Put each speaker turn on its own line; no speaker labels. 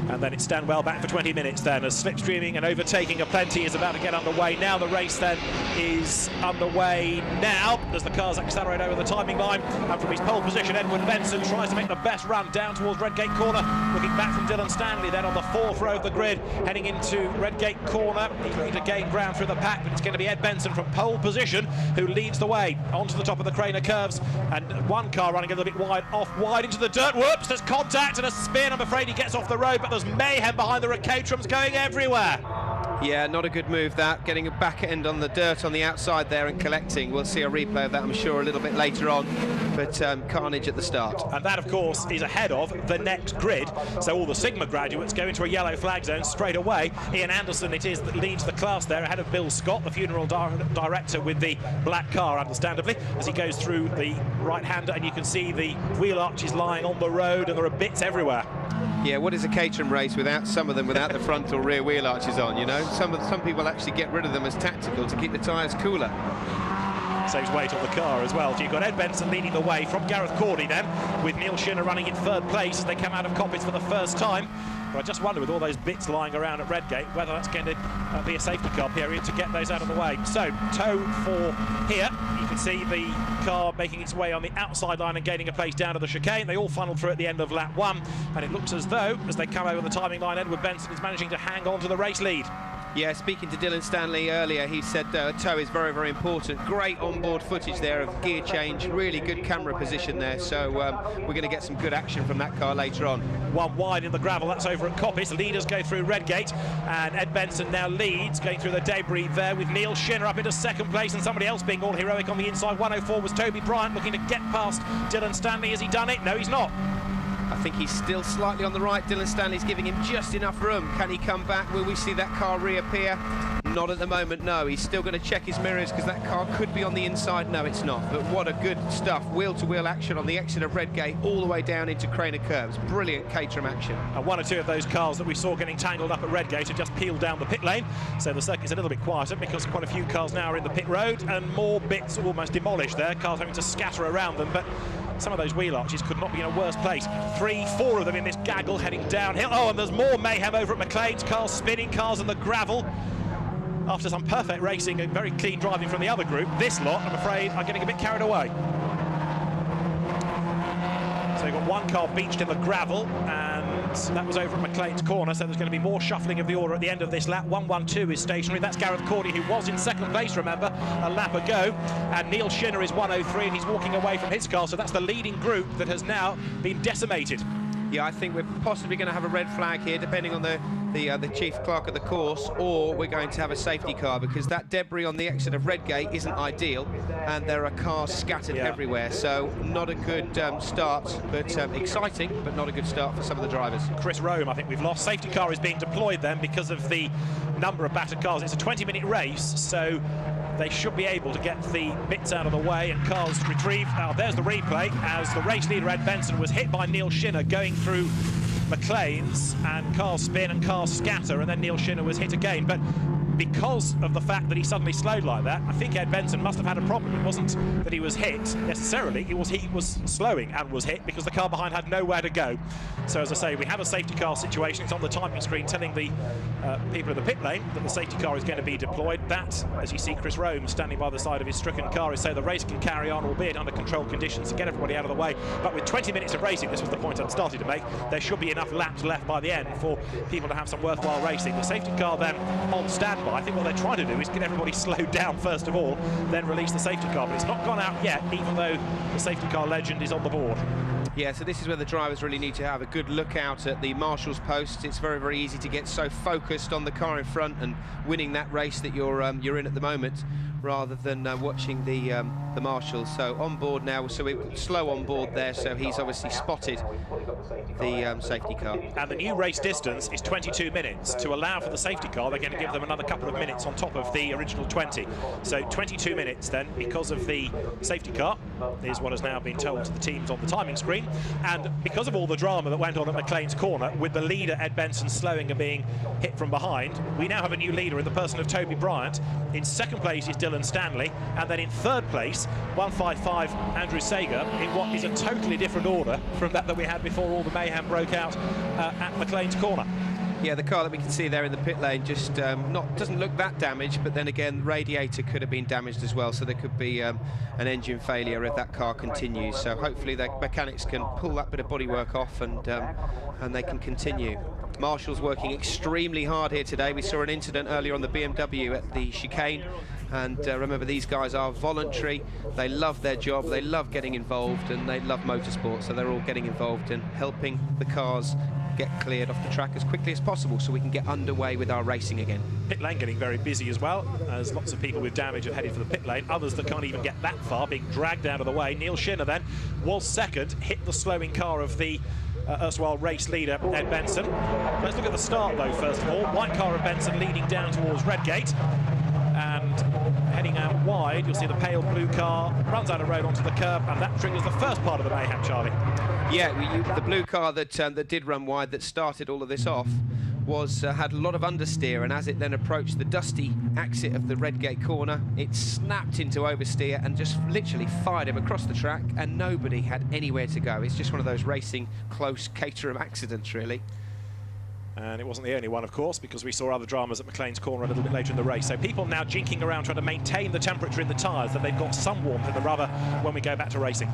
And then it's Stanwell back for 20 minutes then, as slipstreaming and overtaking aplenty is about to get underway. Now the race then is underway now, as the cars accelerate over the timing line. And from his pole position, Edward Benson tries to make the best run down towards Redgate Corner, looking back from Dylan Stanley then on the 4th row of the grid, heading into Redgate Corner. He's looking to gain ground through the pack, but it's going to be Ed Benson from pole position who leads the way onto the top of the Craner curves, and one car running a little bit wide into the dirt. Whoops, there's contact and a spin. I'm afraid he gets off the road, but there's mayhem behind the Caterhams going everywhere.
Yeah, not a good move that, getting a back end on the dirt on the outside there and collecting. We'll see a replay of that, I'm sure, a little bit later on, but carnage at the start.
And that, of course, is ahead of the next grid, so all the Sigma graduates go into a yellow flag zone straight away. Ian Anderson it is that leads the class there, ahead of Bill Scott, the funeral director with the black car, understandably, as he goes through the right-hander, and you can see the wheel arches lying on the road, and there are bits everywhere.
Yeah, what is a Caterham race without some of them without the front or rear wheel arches on, you know? Some people actually get rid of them as tactical to keep the tyres cooler.
Saves weight on the car as well. So you've got Ed Benson leading the way from Gareth Cordy then, with Neil Shinner running in 3rd place as they come out of Coppins for the first time. But I just wonder, with all those bits lying around at Redgate, whether that's going to be a safety car period to get those out of the way. So, tow for here. You can see the car making its way on the outside line and gaining a place down to the chicane. They all funneled through at the end of lap 1, and it looks as though, as they come over the timing line, Edward Benson is managing to hang on to the race lead.
Yeah, speaking to Dylan Stanley earlier, he said tow is very, very important. Great onboard footage there of gear change, really good camera position there, so we're going to get some good action from that car later on.
One wide in the gravel, that's over at Coppice. Leaders go through Redgate, and Ed Benson now leads, going through the debris there, with Neil Shinner up into 2nd place, and somebody else being all heroic on the inside. 104 was Toby Bryant, looking to get past Dylan Stanley. Has he done it? No, he's not.
I think he's still slightly on the right. Dylan Stanley's giving him just enough room. Can he come back? Will we see that car reappear? Not at the moment, no. He's still going to check his mirrors because that car could be on the inside. No, it's not. But what a good stuff. Wheel-to-wheel action on the exit of Redgate all the way down into Craner curves. Brilliant Caterham action.
And 1 or 2 of those cars that we saw getting tangled up at Redgate have just peeled down the pit lane. So the circuit's a little bit quieter because quite a few cars now are in the pit road, and more bits almost demolished there. Cars having to scatter around them, but some of those wheel arches could not be in a worse place. 3, 4 of them in this gaggle heading downhill. Oh, and there's more mayhem over at McLean's. Cars spinning, cars in the gravel. After some perfect racing and very clean driving from the other group, this lot, I'm afraid, are getting a bit carried away. So you've got one car beached in the gravel, and that was over at McLean's corner, so there's going to be more shuffling of the order at the end of this lap. 112 is stationary. That's Gareth Cordy, who was in 2nd place, remember, a lap ago. And Neil Shinner is 103, and he's walking away from his car, so that's the leading group that has now been decimated.
Yeah, I think we're possibly going to have a red flag here, depending on the chief clerk of the course, or we're going to have a safety car, because that debris on the exit of Redgate isn't ideal, and there are cars scattered everywhere. So not a good start, but exciting, but not a good start for some of the drivers.
Chris Rome, I think we've lost. Safety car is being deployed then because of the number of battered cars. It's a 20-minute race, so they should be able to get the bits out of the way and cars retrieved. Now, there's the replay as the race leader, Ed Benson, was hit by Neil Shinner going through McLean's, and cars spin and cars scatter, and then Neil Shinner was hit again. But because of the fact that he suddenly slowed like that, I think Ed Benson must have had a problem. It wasn't that he was hit necessarily, he was slowing and was hit because the car behind had nowhere to go. So as I say, we have a safety car situation. It's on the timing screen telling the people in the pit lane that the safety car is going to be deployed. That, as you see Chris Rome standing by the side of his stricken car, is so the race can carry on, albeit under controlled conditions, to get everybody out of the way. But with 20 minutes of racing, this was the point I started to make, there should be enough laps left by the end for people to have some worthwhile racing. The safety car then on standby. I think what they're trying to do is get everybody slowed down first of all, then release the safety car. But it's not gone out yet, even though the safety car legend is on the board.
Yeah, so this is where the drivers really need to have a good look out at the marshal's posts. It's very, very easy to get so focused on the car in front and winning that race that you're in at the moment, rather than watching the marshals. So on board now, so we're slow on board there, so he's obviously spotted the safety car.
And the new race distance is 22 minutes. To allow for the safety car, they're going to give them another couple of minutes on top of the original 20. So 22 minutes then, because of the safety car, is what has now been told to the teams on the timing screen. And because of all the drama that went on at McLean's corner, with the leader Ed Benson slowing and being hit from behind, we now have a new leader in the person of Toby Bryant. In second place is Dylan Dylan Stanley, and then in third place 155 Andrew Sager, in what is a totally different order from that we had before all the mayhem broke out at McLean's Corner.
Yeah, the car that we can see there in the pit lane just doesn't look that damaged, but then again, radiator could have been damaged as well, so there could be an engine failure if that car continues. So hopefully the mechanics can pull that bit of bodywork off and they can continue. Marshall's working extremely hard here today. We saw an incident earlier on the BMW at the chicane, and remember, these guys are voluntary. They love their job, they love getting involved, and they love motorsport, so they're all getting involved in helping the cars get cleared off the track as quickly as possible so we can get underway with our racing again.
Pit lane getting very busy as well, as lots of people with damage have headed for the pit lane. Others that can't even get that far being dragged out of the way. Neil Shinner then was second, hit the slowing car of the erstwhile race leader Ed Benson. Let's look at the start though first of all. White car of Benson leading down towards Redgate, and heading out wide you'll see the pale blue car runs out of road onto the curb, and that triggers the first part of the mayhem, Charlie.
Yeah, the blue car that did run wide, that started all of this off, was had a lot of understeer, and as it then approached the dusty exit of the Redgate corner, it snapped into oversteer and just literally fired him across the track, and nobody had anywhere to go. It's just one of those racing close Caterham accidents, really.
And it wasn't the only one, of course, because we saw other dramas at McLean's Corner a little bit later in the race. So people now jinking around trying to maintain the temperature in the tyres, that they've got some warmth in the rubber when we go back to racing.